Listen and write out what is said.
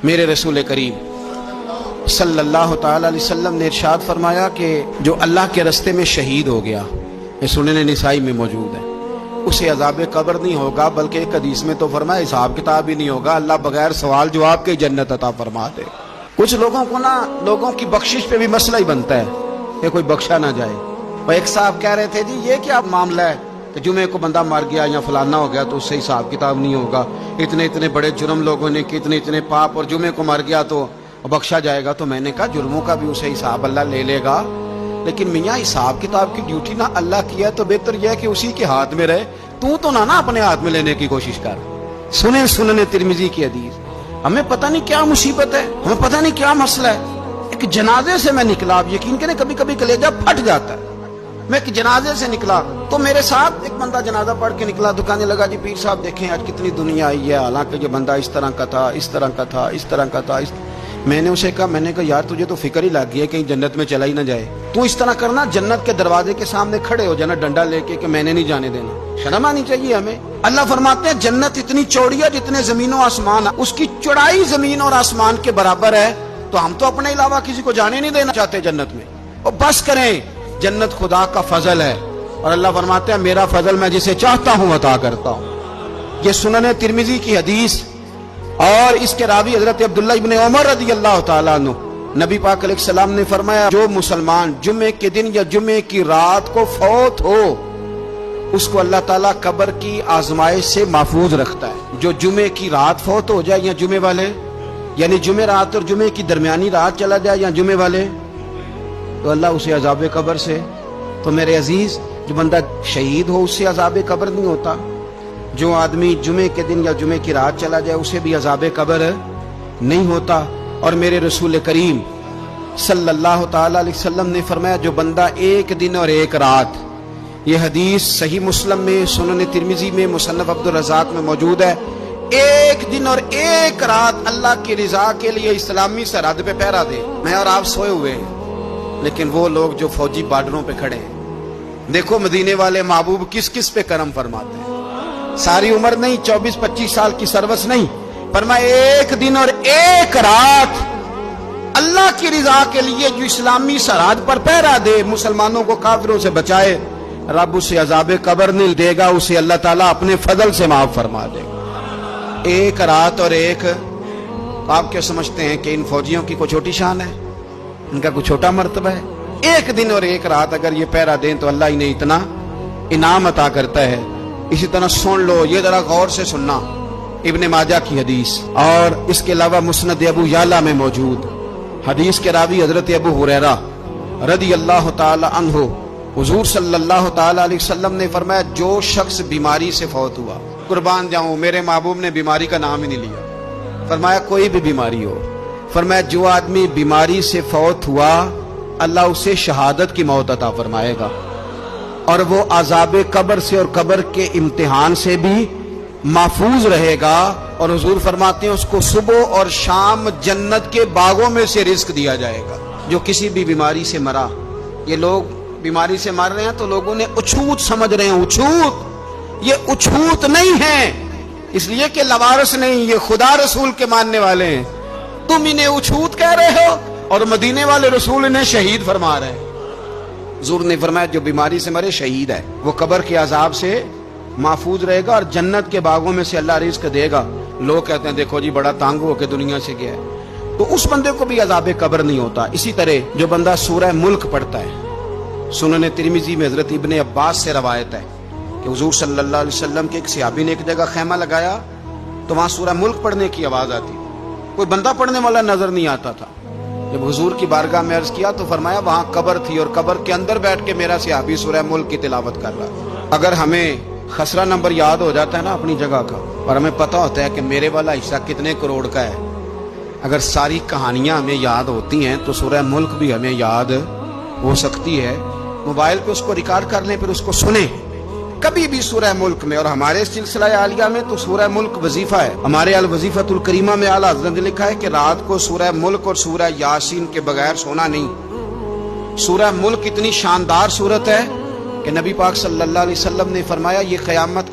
میرے رسول کریم صلی اللہ تعالی علیہ وسلم نے ارشاد فرمایا کہ جو اللہ کے رستے میں شہید ہو گیا، یہ سنن نسائی میں موجود ہے، اسے عذاب قبر نہیں ہوگا، بلکہ ایک حدیث میں تو فرمایا حساب کتاب ہی نہیں ہوگا، اللہ بغیر سوال جواب کے جنت عطا فرما دے۔ کچھ لوگوں کو لوگوں کی بخشش پہ بھی مسئلہ ہی بنتا ہے کہ کوئی بخشا نہ جائے۔ اور ایک صاحب کہہ رہے تھے جی یہ کیا معاملہ ہے کہ جمعے کو بندہ مر گیا یا فلانا ہو گیا تو اس سے حساب کتاب نہیں ہوگا، اتنے بڑے جرم لوگوں نے کی، اتنے پاپ، اور جمعے کو مر گیا تو بخشا جائے گا۔ تو میں نے کہا جرموں کا بھی اسے حساب اللہ لے لے گا، لیکن میاں حساب کتاب کی ڈیوٹی نہ اللہ کی ہے تو بہتر یہ ہے کہ اسی کے ہاتھ میں رہے، تو نہ اپنے ہاتھ میں لینے کی کوشش کر۔ سنن ترمذی کی حدیث۔ ہمیں پتہ نہیں کیا مصیبت ہے، ہمیں پتہ نہیں کیا مسئلہ ہے۔ ایک جنازے سے میں نکلا، آپ یقین کریں کبھی کبھی کلیجہ پھٹ جاتا ہے۔ میں ایک جنازے سے نکلا تو میرے ساتھ ایک بندہ جنازہ پڑھ کے نکلا، تو کہنے لگا جی پیر صاحب دیکھیں آج کتنی دنیا آئی ہے، حالانکہ یہ بندہ اس طرح کا تھا، اس طرح کا تھا، اس طرح کا تھا۔ میں نے اسے کہا، میں نے کہا یار تجھے تو فکر ہی لگ گئی ہے کہیں جنت میں چلا ہی نہ جائے، تو اس طرح کرنا جنت کے دروازے کے سامنے کھڑے ہو جانا ڈنڈا لے کے کہ میں نے نہیں جانے دینا۔ شرم آنی چاہیے ہمیں۔ اللہ فرماتے ہیں جنت اتنی چوڑی ہے جتنے زمین و آسمان، اس کی چوڑائی زمین اور آسمان کے برابر ہے، تو ہم تو اپنے علاوہ کسی کو جانے نہیں دینا چاہتے جنت میں۔ اور بس کریں، جنت خدا کا فضل ہے، اور اللہ فرماتے ہیں میرا فضل میں جسے چاہتا ہوں عطا کرتا ہوں۔ یہ سنن ترمذی کی حدیث، اور اس کے راوی حضرت عبداللہ ابن عمر رضی اللہ تعالیٰ عنہ، نبی پاک علیہ السلام نے فرمایا جو مسلمان جمعے کے دن یا جمعے کی رات کو فوت ہو، اس کو اللہ تعالیٰ قبر کی آزمائش سے محفوظ رکھتا ہے۔ جو جمعے کی رات فوت ہو جائے یا جمعے والے، یعنی جمعے رات اور جمعے کی درمیانی رات چلا جائے یا جمعے والے، تو اللہ اسے عذاب قبر سے، تو میرے عزیز جو بندہ شہید ہو اس سے عذاب قبر نہیں ہوتا، جو آدمی جمعے کے دن یا جمعے کی رات چلا جائے اسے بھی عذاب قبر نہیں ہوتا۔ اور میرے رسول کریم صلی اللہ تعالی علیہ وسلم نے فرمایا جو بندہ ایک دن اور ایک رات، یہ حدیث صحیح مسلم میں، سنن ترمذی میں، مصنف عبد الرزاق میں موجود ہے، ایک دن اور ایک رات اللہ کی رضا کے لیے اسلامی سرحد پہ پہرا دے۔ میں اور آپ سوئے ہوئے ہیں، لیکن وہ لوگ جو فوجی بارڈروں پہ کھڑے ہیں، دیکھو مدینے والے محبوب کس کس پہ کرم فرماتے ہیں۔ ساری عمر نہیں، 24-25 سال کی سروس نہیں، فرمایا ایک دن اور ایک رات اللہ کی رضا کے لیے جو اسلامی سرحد پر پہرا دے، مسلمانوں کو کافروں سے بچائے، رب اسے عذاب قبر نہیں دے گا، اسے اللہ تعالیٰ اپنے فضل سے معاف فرما دے گا۔ ایک رات اور ایک، آپ کیا سمجھتے ہیں کہ ان فوجیوں کی کوئی چھوٹی شان ہے؟ ان کا کوئی چھوٹا مرتبہ ہے؟ ایک دن اور ایک رات اگر یہ پہرا دیں تو اللہ انہیں اتنا انعام عطا کرتا ہے۔ اسی طرح سن لو، یہ ذرا غور سے سننا، ابن ماجہ کی حدیث، اور اس کے علاوہ مسند ابو یعلا میں موجود حدیث کے راوی حضرت ابو ہریرہ رضی اللہ تعالی عنہ، حضور صلی اللہ تعالی علیہ وسلم نے فرمایا جو شخص بیماری سے فوت ہوا، قربان جاؤں میرے محبوب نے بیماری کا نام ہی نہیں لیا، فرمایا کوئی بھی بیماری ہو، فرمایا جو آدمی بیماری سے فوت ہوا اللہ اسے شہادت کی موت عطا فرمائے گا، اور وہ عذاب قبر سے اور قبر کے امتحان سے بھی محفوظ رہے گا، اور حضور فرماتے ہیں اس کو صبح اور شام جنت کے باغوں میں سے رزق دیا جائے گا۔ جو کسی بھی بیماری سے مرا، یہ لوگ بیماری سے مر رہے ہیں تو لوگوں نے اچھوت سمجھ رہے ہیں، اچھوت، یہ اچھوت نہیں ہے، اس لیے کہ لوارث نہیں، یہ خدا رسول کے ماننے والے ہیں، تم انہیں اچھوت کہہ رہے ہو، اور مدینے والے رسول انہیں شہید فرما رہے ہیں۔ حضور نے فرمایا جو بیماری سے مرے شہید ہے، وہ قبر کے عذاب سے محفوظ رہے گا اور جنت کے باغوں میں سے اللہ رزق دے گا۔ لوگ کہتے ہیں دیکھو جی بڑا تانگ ہو کے دنیا سے گیا ہے، تو اس بندے کو بھی عذاب قبر نہیں ہوتا۔ اسی طرح جو بندہ سورہ ملک پڑھتا ہے، سنن ترمذی میں حضرت ابن عباس سے روایت ہے کہ حضور صلی اللہ علیہ وسلم کے ایک صحابی نے ایک جگہ خیمہ لگایا تو وہاں سورہ ملک پڑھنے کی آواز آتی، کوئی بندہ پڑھنے والا نظر نہیں آتا تھا۔ جب حضور کی بارگاہ میں عرض کیا تو فرمایا وہاں قبر تھی اور قبر کے اندر بیٹھ کے میرا صحابی سورہ ملک کی تلاوت کر رہا۔ اگر ہمیں خسرہ نمبر یاد ہو جاتا ہے نا اپنی جگہ کا، اور ہمیں پتہ ہوتا ہے کہ میرے والا حصہ کتنے کروڑ کا ہے، اگر ساری کہانیاں ہمیں یاد ہوتی ہیں تو سورہ ملک بھی ہمیں یاد ہو سکتی ہے۔ موبائل پہ اس کو ریکارڈ کر لیں، پھر اس کو سنیں کبھی بھی سورہ ملک میں۔ اور ہمارے سلسلہ عالیہ میں تو سورہ ملک وظیفہ ہے، ہمارے الوظیفۃ الکریمہ میں اعلیٰ حضرت نے لکھا ہے کہ رات کو سورہ ملک اور سورہ یاسین کے بغیر سونا نہیں۔ سورہ ملک اتنی شاندار سورت ہے کہ نبی پاک صلی اللہ علیہ وسلم نے فرمایا یہ قیامت